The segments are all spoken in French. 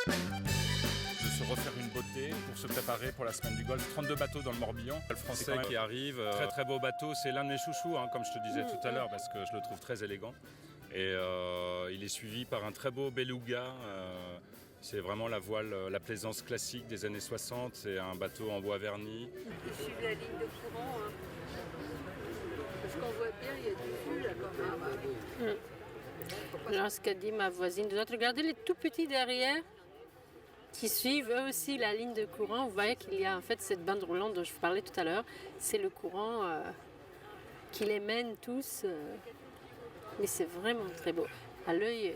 De se refaire une beauté pour se préparer pour la semaine du Golfe. 32 bateaux dans le Morbihan. Le français qui arrive, très très beau bateau. C'est l'un de mes chouchous, comme je te disais tout à l'heure, parce que je le trouve très élégant. Et il est suivi par un très beau beluga. C'est vraiment la voile, la plaisance classique des années 60. C'est un bateau en bois verni. Ils suivent la ligne de courant. Parce qu'on voit bien, il y a du flux là quand même. Alors, ce qu'a dit ma voisine, regardez les tout petits derrière qui suivent eux aussi la ligne de courant. Vous voyez qu'il y a en fait cette bande roulante dont je vous parlais tout à l'heure. C'est le courant qui les mène tous. Mais c'est vraiment très beau. À l'œil.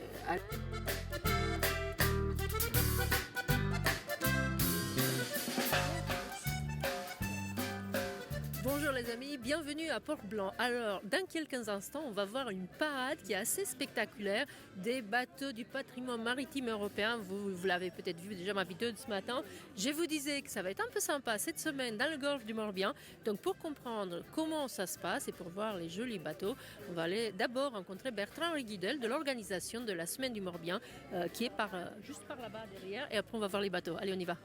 Bonjour les amis, bienvenue à Port-Blanc. Alors, dans quelques instants, on va voir une parade qui est assez spectaculaire des bateaux du patrimoine maritime européen. Vous l'avez peut-être vu déjà ma vidéo de ce matin. Je vous disais que ça va être un peu sympa cette semaine dans le golfe du Morbihan. Donc pour comprendre comment ça se passe et pour voir les jolis bateaux, on va aller d'abord rencontrer Bertrand Rigudel de l'organisation de la semaine du Morbihan qui est juste par là-bas derrière. Et après on va voir les bateaux. Allez, on y va.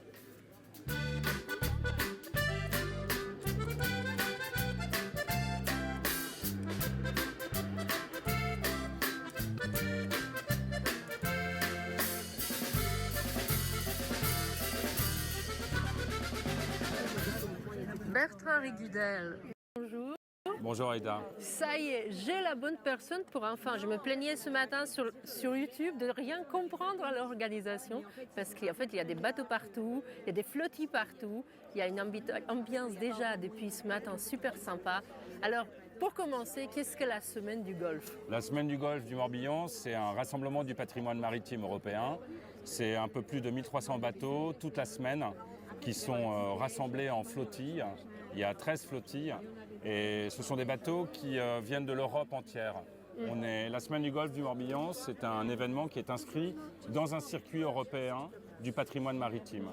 Bertrand Rigudel, bonjour. Bonjour Aïda. Ça y est, j'ai la bonne personne pour enfants. Je me plaignais ce matin sur YouTube de rien comprendre à l'organisation parce qu'en fait, il y a des bateaux partout, il y a des flottilles partout, il y a une ambiance déjà depuis ce matin super sympa. Alors, pour commencer, qu'est-ce que la semaine du Golfe ? La semaine du Golfe du Morbihan, c'est un rassemblement du patrimoine maritime européen. C'est un peu plus de 1300 bateaux toute la semaine qui sont rassemblés en flottilles. Il y a 13 flottilles et ce sont des bateaux qui viennent de l'Europe entière. La semaine du Golfe du Morbihan, c'est un événement qui est inscrit dans un circuit européen du patrimoine maritime.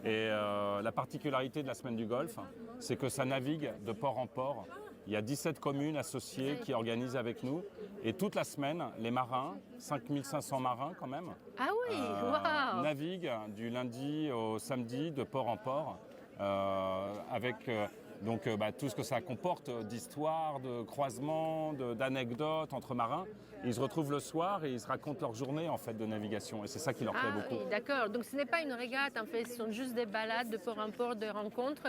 Et la particularité de la semaine du Golfe, c'est que ça navigue de port en port. Il y a 17 communes associées qui organisent avec nous. Et toute la semaine, les marins, 5500 marins quand même, naviguent du lundi au samedi de port en port avec tout ce que ça comporte d'histoires, de croisements, d'anecdotes entre marins. Ils se retrouvent le soir et ils se racontent leur journée en fait de navigation et c'est ça qui leur plaît beaucoup. Oui, d'accord. Donc ce n'est pas une régate en fait, ce sont juste des balades de port en port, de rencontres.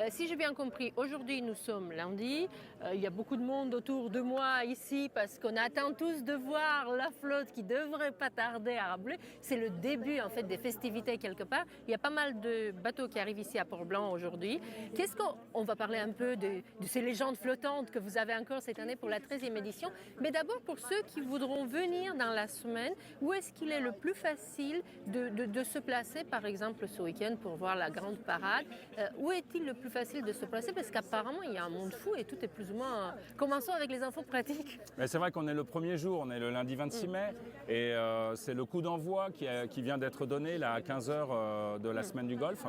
Si j'ai bien compris, aujourd'hui nous sommes lundi. Il y a beaucoup de monde autour de moi ici parce qu'on attend tous de voir la flotte qui devrait pas tarder à rabler. C'est le début en fait des festivités quelque part. Il y a pas mal de bateaux qui arrivent ici à Port-Blanc aujourd'hui. Qu'est-ce qu'on va parler un peu de ces légendes flottantes que vous avez encore cette année pour la 13e édition. Mais d'abord, pour ceux qui voudront venir dans la semaine, où est-ce qu'il est le plus facile de se placer, par exemple, ce week-end pour voir la grande parade? Où est-il le plus facile de se placer? Parce qu'apparemment, il y a un monde fou et tout est plus ou moins... Commençons avec les infos pratiques. Mais c'est vrai qu'on est le premier jour, on est le lundi 26 mai et c'est le coup d'envoi qui vient d'être donné là, à 15h de la semaine du Golfe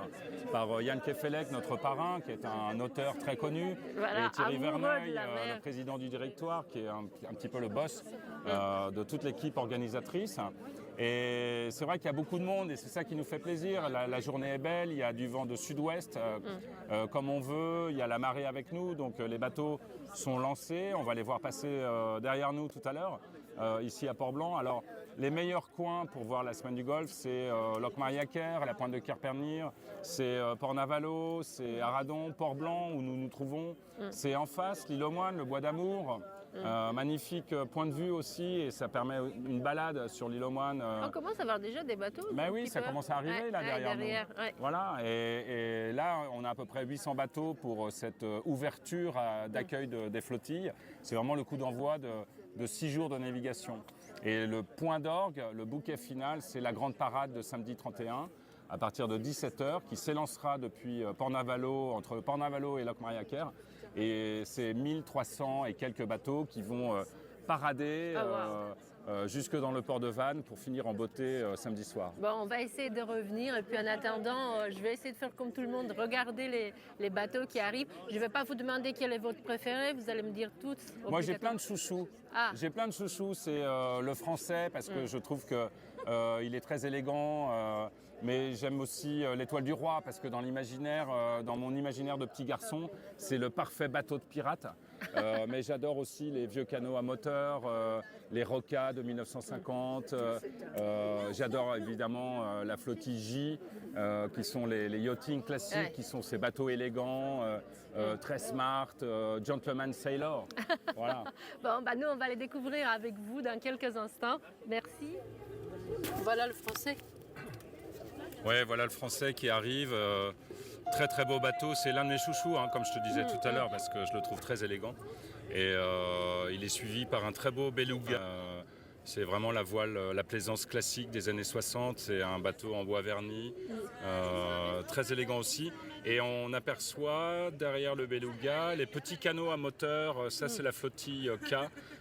par Yann Kefelec, notre parrain, qui est un auteur très connu, voilà, et Thierry Verneuil, le président du directoire, qui est un petit peu le boss de toute l'équipe organisatrice. Et c'est vrai qu'il y a beaucoup de monde et c'est ça qui nous fait plaisir. La journée est belle, il y a du vent de sud-ouest comme on veut, il y a la marée avec nous, donc les bateaux sont lancés. On va les voir passer derrière nous tout à l'heure, ici à Port-Blanc. Alors, les meilleurs coins pour voir la semaine du Golfe, c'est Locmaria-Quer, la pointe de Querpernire, c'est Port-Navalo, c'est Aradon, Port-Blanc où nous nous trouvons. C'est en face, l'île aux Moines, le Bois d'Amour. Magnifique point de vue aussi et ça permet une balade sur l'île aux Moines. On commence à voir déjà des bateaux. Mais oui, ça commence à arriver là derrière nous. Ouais. Voilà, et là on a à peu près 800 bateaux pour cette ouverture d'accueil des flottilles. C'est vraiment le coup d'envoi de 6 jours de navigation. Et le point d'orgue, le bouquet final, c'est la grande parade de samedi 31 à partir de 17h qui s'élancera depuis Port-Navalo, entre Port-Navalo et Locmaria-Quer. Et c'est 1300 et quelques bateaux qui vont parader jusque dans le port de Vannes pour finir en beauté samedi soir. Bon, on va essayer de revenir et puis en attendant, je vais essayer de faire comme tout le monde, regarder les bateaux qui arrivent. Je ne vais pas vous demander quel est votre préféré, vous allez me dire toutes. Moi j'ai plein de chouchous. J'ai plein de chouchous, c'est le français parce que je trouve que Il est très élégant. Mais j'aime aussi l'Étoile du Roi parce que dans l'imaginaire, dans mon imaginaire de petit garçon, c'est le parfait bateau de pirate. Mais j'adore aussi les vieux canots à moteur, les Roca de 1950. J'adore évidemment la flottille J, qui sont les yachting classiques, qui sont ces bateaux élégants, très smart, gentleman sailor. Voilà. Bon, bah nous, on va les découvrir avec vous dans quelques instants. Merci. Voilà le français. Ouais, voilà le français qui arrive. Très très beau bateau. C'est l'un de mes chouchous, hein, comme je te disais tout à l'heure, parce que je le trouve très élégant. Et il est suivi par un très beau beluga. C'est vraiment la voile, la plaisance classique des années 60. C'est un bateau en bois verni, très élégant aussi. Et on aperçoit derrière le beluga les petits canots à moteur. Ça, c'est la flottille K.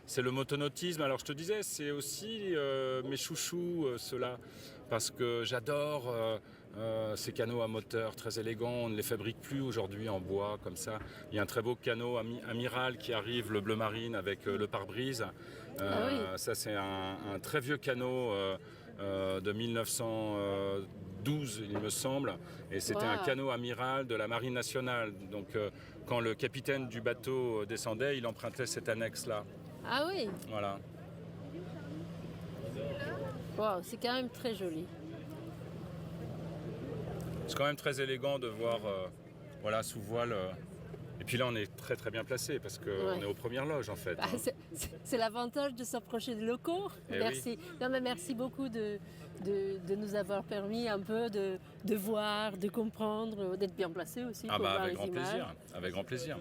C'est le motonautisme. Alors, je te disais, c'est aussi mes chouchous, ceux-là. Parce que j'adore ces canots à moteur très élégants. On ne les fabrique plus aujourd'hui en bois comme ça. Il y a un très beau canot amiral qui arrive, le bleu marine avec le pare-brise. Ça, c'est un très vieux canot de 1912, il me semble. Et c'était un canot amiral de la Marine nationale. Donc, quand le capitaine du bateau descendait, il empruntait cette annexe-là. Ah oui. Voilà. Wow, c'est quand même très joli. C'est quand même très élégant de voir voilà, sous voile. Et puis là, on est très très bien placé parce qu'on est aux premières loges en fait. Bah, c'est l'avantage de s'approcher des locaux. Merci. Oui. Non, mais merci beaucoup de nous avoir permis un peu de voir, de comprendre, d'être bien placé aussi. Ah bah avec grand plaisir, avec grand plaisir.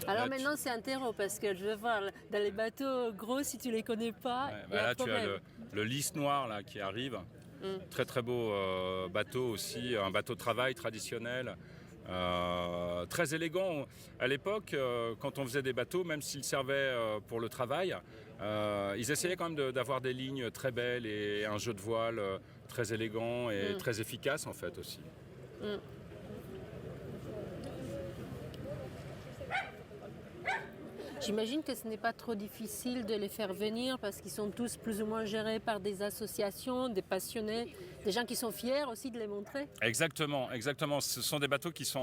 Alors là, maintenant c'est un terreau parce que je veux voir dans les bateaux gros, si tu les connais pas. Ouais, bah là tu as le lys noir là qui arrive. Très très beau bateau aussi, un bateau de travail traditionnel. Très élégant. À l'époque, quand on faisait des bateaux, même s'ils servaient pour le travail, ils essayaient quand même d'avoir des lignes très belles et un jeu de voile très élégant et très efficace en fait aussi. J'imagine que ce n'est pas trop difficile de les faire venir parce qu'ils sont tous plus ou moins gérés par des associations, des passionnés, des gens qui sont fiers aussi de les montrer. Exactement, exactement. Ce sont des bateaux qui sont